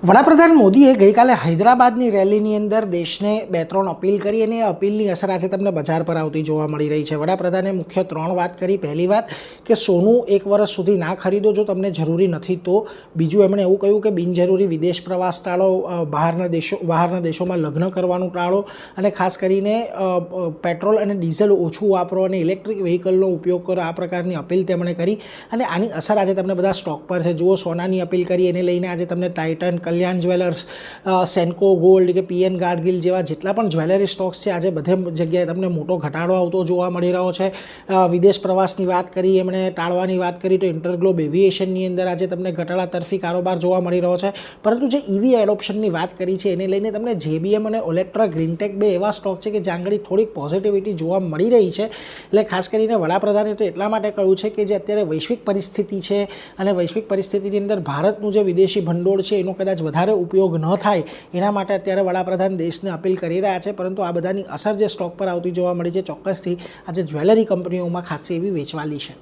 વડાપ્રધાન મોદીએ ગઈકાલે હૈદરાબાદની રેલીની અંદર દેશને 2-3 અપીલ કરી અને એ અપીલની અસર આજે તમને બજાર પર આવતી જોવા મળી રહી છે। વડાપ્રધાને મુખ્ય 3 વાત કરી। પહેલી વાત કે સોનું 1 વર્ષ સુધી ના ખરીદો જો તમને જરૂરી નથી તો। બીજું એમણે એવું કહ્યું કે બિનજરૂરી વિદેશ પ્રવાસ ટાળો, બહારના દેશોમાં લગ્ન કરવાનું ટાળો અને ખાસ કરીને પેટ્રોલ અને ડીઝલ ઓછું વાપરો અને ઇલેક્ટ્રિક વ્હીકલનો ઉપયોગ કરો, આ પ્રકારની અપીલ તેમણે કરી। અને આની અસર આજે તમને બધા સ્ટોક પર છે। જુઓ, સોનાની અપીલ કરી, એને લઈને આજે તમને ટાઇટન, કલ્યાણ જ્વેલર્સ, સેન્કો ગોલ્ડ કે પીએન ગાડગિલ જેવા જેટલા પણ જ્વેલરી સ્ટોક્સ છે આજે બધે જગ્યાએ તમને મોટો ઘટાડો આવતો જોવા મળી રહ્યો છે। વિદેશ પ્રવાસની વાત કરી, એમણે ટાળવાની વાત કરી તો ઇન્ટરગ્લોબ એવિએશનની અંદર આજે તમને ઘટાડા તરફી કારોબાર જોવા મળી રહ્યો છે। પરંતુ જે ઈવી એડોપ્શનની વાત કરી છે એને લઈને તમને જેબીએમ અને ઓલેક્ટ્રા ગ્રીનટેક બે એવા સ્ટોક છે કે જ્યાં આગળ થોડીક પોઝિટિવિટી જોવા મળી રહી છે। એટલે ખાસ કરીને વડાપ્રધાને તો એટલા માટે કહ્યું છે કે જે અત્યારે વૈશ્વિક પરિસ્થિતિ છે અને વૈશ્વિક પરિસ્થિતિની અંદર ભારતનું જે વિદેશી ભંડોળ છે એનો કદાચ વધારે ઉપયોગ ન થાય એના માટે અત્યારે વડાપ્રધાન દેશને અપીલ કરી રહ્યા છે। પરંતુ આ બધાની અસર જે સ્ટોક પર આવતી જોવા મળી છે, ચોક્કસથી આજે જ્વેલરી કંપનીઓમાં ખાસી એવી વેચવાલી છે।